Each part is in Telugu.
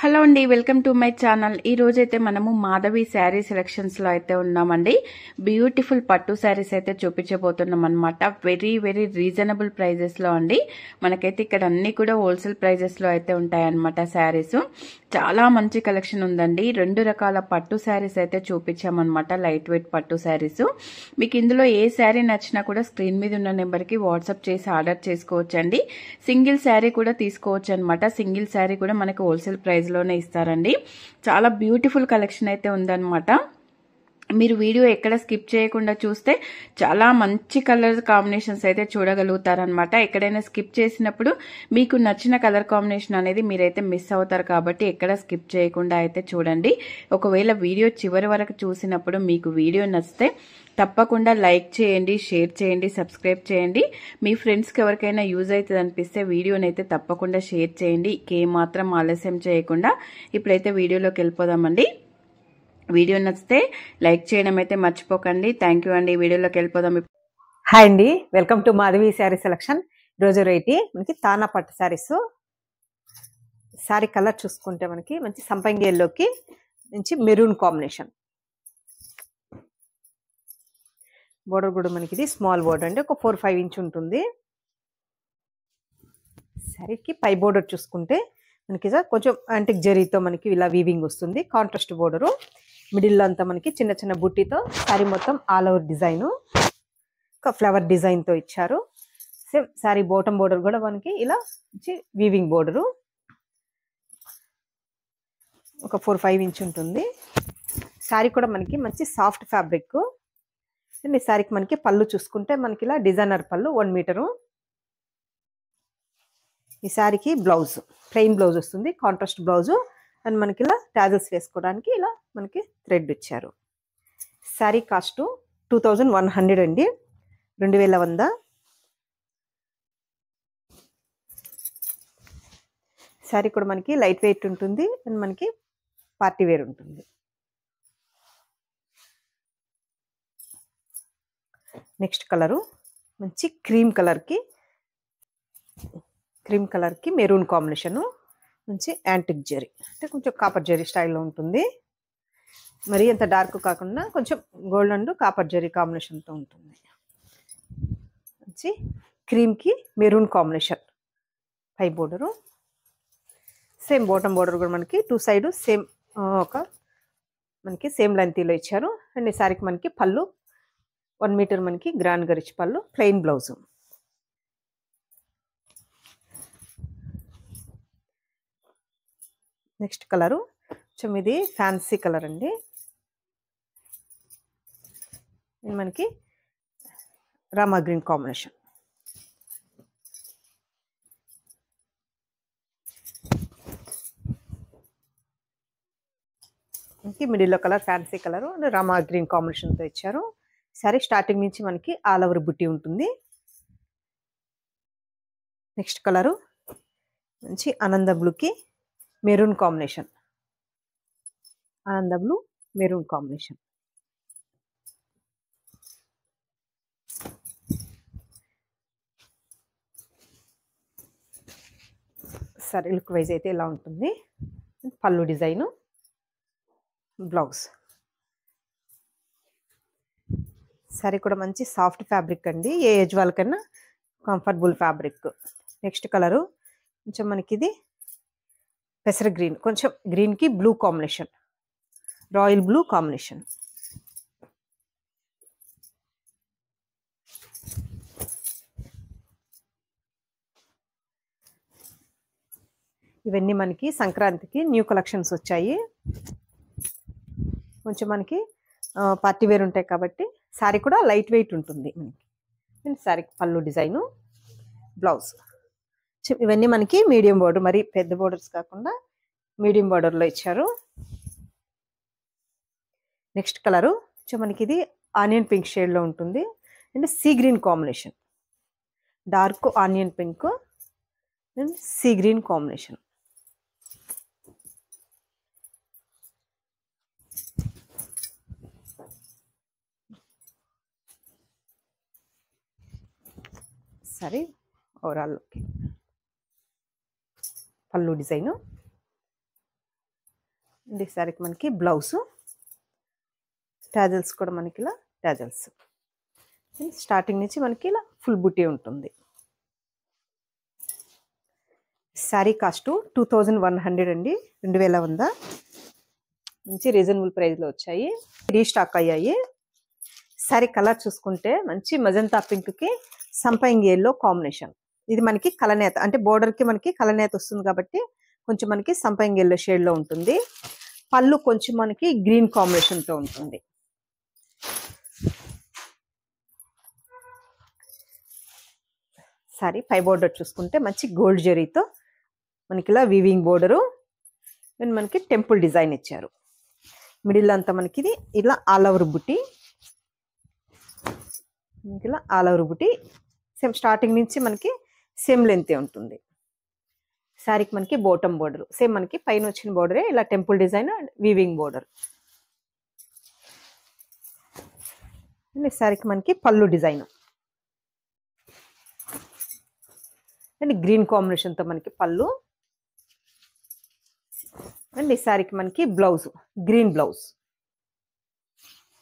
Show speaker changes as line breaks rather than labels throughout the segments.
హలో అండి, వెల్కమ్ టు మై ఛానల్. ఈ రోజైతే మనము మాధవి శారీ సెలక్షన్స్ లో అయితే ఉన్నామండి. బ్యూటిఫుల్ పట్టు శారీస్ అయితే చూపించబోతున్నాం అనమాట. వెరీ వెరీ రీజనబుల్ ప్రైజెస్ లో అండి. మనకైతే ఇక్కడ అన్ని కూడా హోల్సేల్ ప్రైజెస్ లో అయితే ఉంటాయన్నమాట. శారీస్ చాలా మంచి కలెక్షన్ ఉందండి. 2 రకాల పట్టు శారీస్ అయితే చూపించామన్నమాట. లైట్ వెయిట్ పట్టు శారీస్. మీకు ఇందులో ఏ శారీ నచ్చినా కూడా స్క్రీన్ మీద ఉన్న నెంబర్ కి వాట్సాప్ చేసి ఆర్డర్ చేసుకోవచ్చండి. సింగిల్ శారీ కూడా తీసుకోవచ్చు అనమాట. సింగిల్ శారీ కూడా మనకి హోల్సేల్ ప్రైస్ లోనే ఇస్తారండి. చాలా బ్యూటిఫుల్ కలెక్షన్ అయితే ఉందన్నమాట. మీరు వీడియో ఎక్కడ స్కిప్ చేయకుండా చూస్తే చాలా మంచి కలర్ కాంబినేషన్స్ అయితే చూడగలుగుతారనమాట. ఎక్కడైనా స్కిప్ చేసినప్పుడు మీకు నచ్చిన కలర్ కాంబినేషన్ అనేది మీరైతే మిస్ అవుతారు. కాబట్టి ఎక్కడ స్కిప్ చేయకుండా అయితే చూడండి. ఒకవేళ వీడియో చివరి వరకు చూసినప్పుడు మీకు వీడియో నచ్చితే తప్పకుండా లైక్ చేయండి, షేర్ చేయండి, సబ్స్క్రైబ్ చేయండి. మీ ఫ్రెండ్స్కి ఎవరికైనా యూజ్ అవుతుంది అనిపిస్తే వీడియోని అయితే తప్పకుండా షేర్ చేయండి. ఏమాత్రం ఆలస్యం చేయకుండా ఇప్పుడైతే వీడియోలోకి వెళ్ళిపోదామండి. వీడియో నచ్చితే లైక్ చేయడం అయితే మర్చిపోకండి. థ్యాంక్ యూ అండి. వీడియోలోకి వెళ్ళిపోదాం.
హాయ్ అండి, welcome to Madhavi sari selection. ఈరోజు రేటి మనకి తానా పట్టు శారీస్. శారీ కలర్ చూసుకుంటే మనకి మంచి సంపంగి ఎల్లోకి మంచి మెరూన్ కాంబినేషన్. బోర్డర్ కూడా మనకి ఇది స్మాల్ బోర్డర్ అండి, ఒక 4-5 ఇంచ్ ఉంటుంది. శారీకి పై బోర్డర్ చూసుకుంటే మనకి కొంచెం యాంటిక్ జరీతో మనకి ఇలా వీవింగ్ వస్తుంది. కాంట్రాస్ట్ బోర్డరు మిడిల్లో అంతా మనకి చిన్న చిన్న బుట్టితో శారీ మొత్తం ఆల్ ఓవర్ డిజైన్, ఒక ఫ్లవర్ డిజైన్ తో ఇచ్చారు. సేమ్ శారీ బాటమ్ బోర్డర్ కూడా మనకి ఇలా వీవింగ్ బోర్డరు, ఒక 4-5 ఇంచ్ ఉంటుంది. శారీ కూడా మనకి మంచి సాఫ్ట్ ఫ్యాబ్రిక్. ఈ శారీకి మనకి పళ్ళు చూసుకుంటే మనకి ఇలా డిజైనర్ పళ్ళు 1 మీటరు. ఈ శారీకి బ్లౌజ్ ప్లెయిన్ బ్లౌజ్ వస్తుంది, కాంట్రాస్ట్ బ్లౌజ్. అండ్ మనకి ఇలా టాజల్స్ వేసుకోవడానికి ఇలా మనకి థ్రెడ్ ఇచ్చారు. శారీ కాస్ట్ 2100 అండి, 2100. శారీ కూడా మనకి లైట్ వెయిట్ ఉంటుంది అండ్ మనకి పార్టీ వేర్ ఉంటుంది. నెక్స్ట్ కలరు మంచి క్రీమ్ కలర్కి మెరూన్ కాంబినేషను. మంచి యాంటిక్ జరీ అంటే కొంచెం కాపర్ జరీ స్టైల్లో ఉంటుంది. మరీ అంత డార్క్ కాకుండా కొంచెం గోల్డ్ అండ్ కాపర్ జరీ కాంబినేషన్తో ఉంటుంది. మంచి క్రీమ్కి మెరూన్ కాంబినేషన్ పై బోర్డరు. సేమ్ బాటమ్ బోర్డర్ కూడా మనకి 2 సైడ్ సేమ్ మనకి సేమ్ లెంతీలో ఇచ్చారు. అండ్ ఈ శారీకి మనకి పళ్ళు 1 మీటర్ మనకి గ్రాండ్ గరిచ్ పళ్ళు, ప్లెయిన్ బ్లౌజ్. నెక్స్ట్ కలరు కొంచెం ఇది ఫ్యాన్సీ కలర్ అండి. మనకి రామా గ్రీన్ కాంబినేషన్. మిడిల్లో colour fancy colour and Rama green కాంబినేషన్తో ఇచ్చారు. సరే స్టార్టింగ్ నుంచి మనకి ఆల్ ఓవర్ బుట్టి ఉంటుంది. నెక్స్ట్ కలరు మంచి ఆనంద బ్లూకి మెరూన్ కాంబినేషన్. ఆనంద బ్లూ మెరూన్ కాంబినేషన్. సరే లుక్ వైజ్ అయితే ఇలా ఉంటుంది. పళ్ళు డిజైను, బ్లౌజ్. సరే కూడా మంచి సాఫ్ట్ ఫ్యాబ్రిక్ అండి, ఏ ఏజ్ వాళ్ళకైనా కంఫర్టబుల్ ఫ్యాబ్రిక్. నెక్స్ట్ కలరు కొంచెం మనకి ఇది పెసర గ్రీన్, కొంచెం గ్రీన్కి blue combination, royal blue combination. ఇవన్నీ మనకి సంక్రాంతికి న్యూ కలెక్షన్స్ వచ్చాయి. కొంచెం మనకి పార్టీ వేర్ ఉంటాయి కాబట్టి శారీ కూడా లైట్ వెయిట్ ఉంటుంది మనకి. శారీకి పళ్ళు డిజైను, బ్లౌజ్. ఇవన్నీ మనకి మీడియం బోర్డర్, మరి పెద్ద బోర్డర్స్ కాకుండా మీడియం బోర్డర్లో ఇచ్చారు. నెక్స్ట్ కలరు మనకి ఇది ఆనియన్ పింక్ షేడ్లో ఉంటుంది and sea green combination, dark onion pink and sea green combination. సరే ఓవరాల్ పళ్ళు డిజైను, ఈ శారీకి మనకి బ్లౌజ్, టాజల్స్ కూడా మనకి ఇలా టాజల్స్. స్టార్టింగ్ నుంచి మనకి ఇలా ఫుల్ బుటీ ఉంటుంది. శారీ కాస్ట్ 2100 అండి, 2100. మంచి రీజనబుల్ ప్రైస్లో వచ్చాయి, రీస్టాక్ అయ్యాయి. శారీ కలర్ చూసుకుంటే మంచి మజంతా పింక్కి సంపంగి ఎల్లో కాంబినేషన్. ఇది మనకి కలనేత, అంటే బోర్డర్కి మనకి కలనేత వస్తుంది కాబట్టి కొంచెం మనకి సంపంగి ఎల్లో షేడ్లో ఉంటుంది. పళ్ళు కొంచెం మనకి గ్రీన్ కాంబినేషన్తో ఉంటుంది. సారీ పై బోర్డర్ చూసుకుంటే మంచి గోల్డ్ జరీతో మనకి ఇలా వీవింగ్ బోర్డరు, అండ్ మనకి టెంపుల్ డిజైన్ ఇచ్చారు. మిడిల్ అంతా మనకి ఇది ఇలా ఆల్ ఓవర్ బుటీ, మనకి ఇలా ఆల్ ఓవర్ బుటీ. సేమ్ స్టార్టింగ్ నుంచి మనకి సేమ్ లెంతే ఉంటుంది. శారీకి మనకి బాటమ్ బోర్డర్ సేమ్ మనకి పైన వచ్చిన బోర్డరే ఇలా temple design and weaving border. And శారీకి మనకి పళ్ళు డిజైన్ అండ్ గ్రీన్ కాంబినేషన్తో మనకి పళ్ళు. అండ్ ఈ శారీకి మనకి బ్లౌజ్, గ్రీన్ బ్లౌజ్.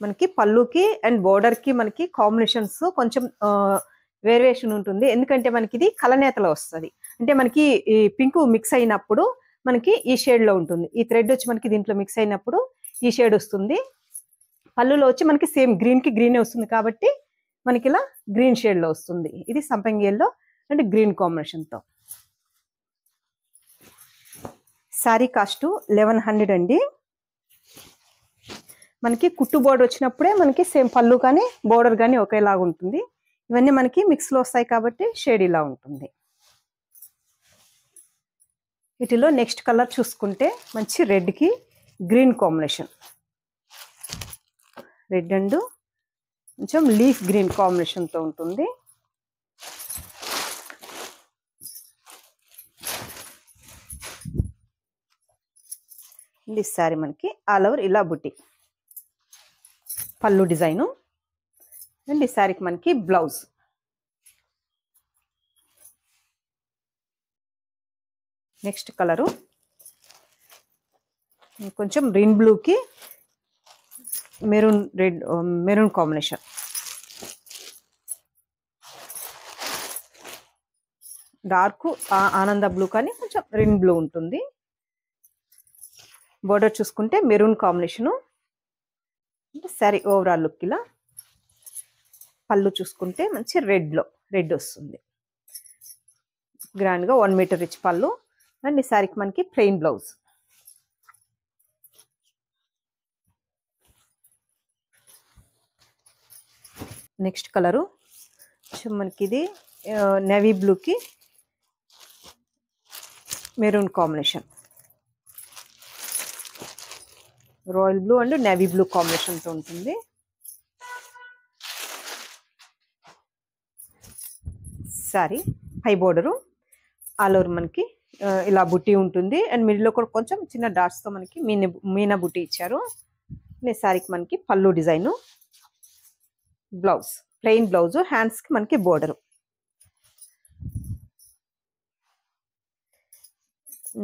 మనకి పళ్ళుకి అండ్ బోర్డర్కి మనకి కాంబినేషన్స్ కొంచెం వేరియేషన్ ఉంటుంది, ఎందుకంటే మనకి ఇది కలనేతలో వస్తుంది. అంటే మనకి ఈ పింక్ మిక్స్ అయినప్పుడు మనకి ఈ షేడ్లో ఉంటుంది. ఈ థ్రెడ్ వచ్చి మనకి దీంట్లో మిక్స్ అయినప్పుడు ఈ షేడ్ వస్తుంది. పళ్ళులో వచ్చి మనకి సేమ్ గ్రీన్కి గ్రీనే వస్తుంది కాబట్టి మనకి ఇలా గ్రీన్ షేడ్లో వస్తుంది. ఇది సంపంగి ఎల్లో అండ్ గ్రీన్ కాంబినేషన్తో. శారీ కాస్ట్ 1100 అండి. మనకి కుట్టు బోర్డర్ వచ్చినప్పుడే మనకి సేమ్ పళ్ళు కానీ బోర్డర్ కానీ ఒకేలాగా ఉంటుంది. ఇవన్నీ మనకి మిక్స్లో వస్తాయి కాబట్టి షేడ్ ఇలా ఉంటుంది. వీటిలో నెక్స్ట్ కలర్ చూసుకుంటే మంచి రెడ్కి గ్రీన్ కాంబినేషన్, రెడ్ అండ్ కొంచెం లీఫ్ గ్రీన్ కాంబినేషన్తో ఉంటుంది. ఈ శారీ మనకి ఆల్ ఓవర్ ఇలా బుట్టి, పళ్ళు డిజైను. అండ్ ఈ శారీకి మనకి బ్లౌజ్. నెక్స్ట్ కలరు కొంచెం గ్రీన్ బ్లూకి maroon red, maroon combination. Dark ఆనంద బ్లూ కానీ కొంచెం గ్రీన్ బ్లూ ఉంటుంది. బోర్డర్ చూసుకుంటే maroon combination. Sari overall look ఇలా. పళ్ళు చూసుకుంటే మంచి రెడ్ వస్తుంది, గ్రాండ్గా 1 మీటర్ రిచ్ పళ్ళు. అండ్ ఈ శారీకి మనకి ప్లెయిన్ బ్లౌజ్. నెక్స్ట్ కలరు మనకి ఇది నేవీ బ్లూకి maroon combination, royal blue and navy blue కాంబినేషన్తో ఉంటుంది. Sorry high border all over మనకి ఇలా బుట్టి ఉంటుంది. అండ్ మిడిల్లో కూడా కొంచెం చిన్న డాట్స్తో మనకి మీనా బుట్టి ఇచ్చారు. ఈ శారీకి మనకి పళ్ళు డిజైను, బ్లౌజ్ ప్లెయిన్ బ్లౌజ్, హ్యాండ్స్కి మనకి బోర్డరు.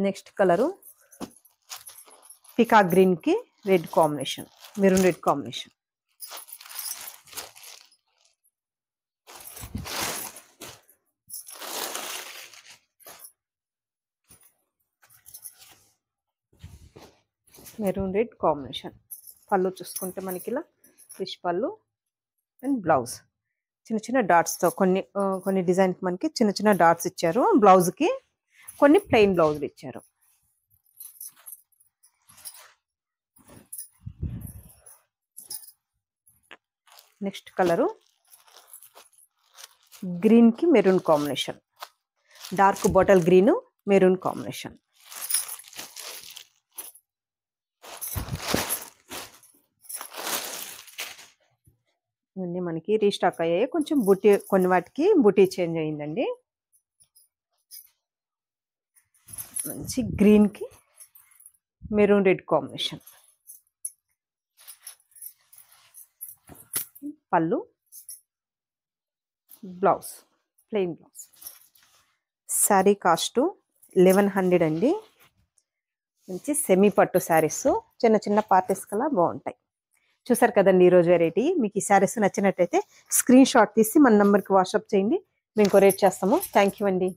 నెక్స్ట్ కలరు పికాక్ గ్రీన్కి red combination, maroon red combination. Maroon red combination. పళ్ళు చూసుకుంటే మనకి ఇలా ఫిష్ పళ్ళు అండ్ బ్లౌజ్ చిన్న చిన్న డాట్స్తో కొన్ని డిజైన్కి మనకి చిన్న చిన్న డాట్స్ ఇచ్చారు. బ్లౌజ్కి కొన్ని ప్లెయిన్ బ్లౌజులు ఇచ్చారు. నెక్స్ట్ కలరు గ్రీన్కి maroon combination, dark bottle green maroon combination. ఇవన్నీ మనకి రీస్టాక్ అయ్యాయి, కొంచెం బుట్టి, కొన్ని వాటికి బుట్టి చేంజ్ అయిందండి. మంచి గ్రీన్కి మెరూన్ రెడ్ కాంబినేషన్. పళ్ళు, blouse plain blouse. Sari cost 1100 అండి. మంచి సెమీ పట్టు శారీస్ చిన్న చిన్న పార్టీస్ కలా బాగుంటాయి. చూసారు కదండి ఈరోజు వెరైటీ. మీకు ఈ శారీస్ నచ్చినట్టయితే స్క్రీన్ షాట్ తీసి మన నెంబర్కి వాట్సాప్ చేయండి, మేము కొరియర్ చేస్తాము. థ్యాంక్ యూ అండి.